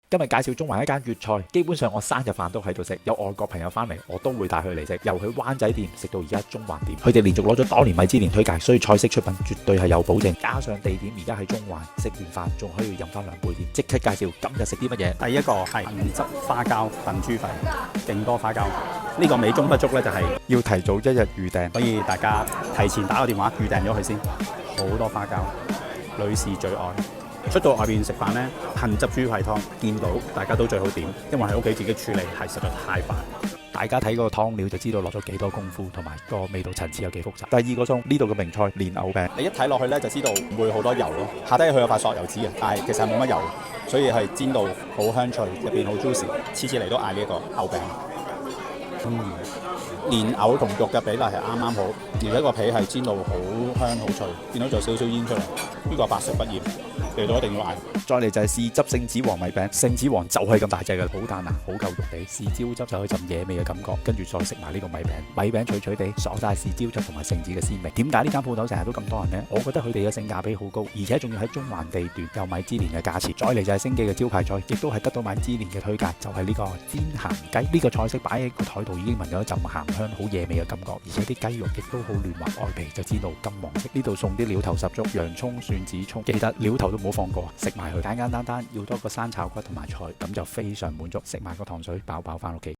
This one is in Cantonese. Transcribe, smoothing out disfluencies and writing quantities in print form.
今日介紹中環一間粵菜，基本上我生日飯都喺度食，有外國朋友翻嚟我都會帶佢嚟食，由佢灣仔店食到而家中環店。佢哋連續攞咗多年米芝蓮推介，所以菜式出品絕對係有保證。加上地點而家喺中環，食完飯仲可以飲翻2杯添。即刻介紹今日食啲乜嘢。第一個係杏汁花膠燉豬肺，勁多花膠。呢個美中不足呢，就係要提早1日預訂，所以大家提前打個電話預訂咗佢先。好多花膠，女士最愛。出到外邊食飯呢，杏汁豬肺湯見到大家都最好點，因為喺屋企自己處理係實在太煩。大家睇個湯料就知道落咗幾多功夫，同埋個味道層次有幾複雜。第二個餸呢度嘅名菜蓮藕餅，你一睇落去呢，就知道唔會好多油咯，下低佢有塊索油紙嘅，但係其實冇乜油，所以係煎到好香脆，入邊好 juicy。次次嚟都嗌呢一個藕餅。蓮藕同肉嘅比例係啱啱好，而且個皮係煎到好香好脆，見到就少少煙出嚟。呢個百食不厭，嚟到一定要嗌。再嚟就係豉汁聖子王米餅，聖子王就係咁大隻嘅，好彈牙，好夠肉地，豉椒汁就可以浸野味嘅感覺，跟住再食埋呢個米餅，米餅脆脆地，爽晒豉椒汁同埋聖子嘅鮮味。點解呢間鋪頭成日都咁多人呢？我覺得佢哋嘅性價比好高，而且仲要喺中環地段，有米芝蓮嘅價錢。再嚟就係星記嘅招牌菜，亦都係得到米芝蓮嘅推介，就係呢個煎鹹雞。呢個菜式擺喺個台度已經聞到一陣鹹香，好野味嘅感覺，而且啲雞肉亦都好嫩滑，外皮就知道金黃色。呢度送啲料頭十足，洋葱、蒜子、葱，記得料頭都唔好放過，食埋佢。簡簡單單要多個生炒骨同埋菜，咁就非常滿足。食埋個糖水，飽飽翻屋企。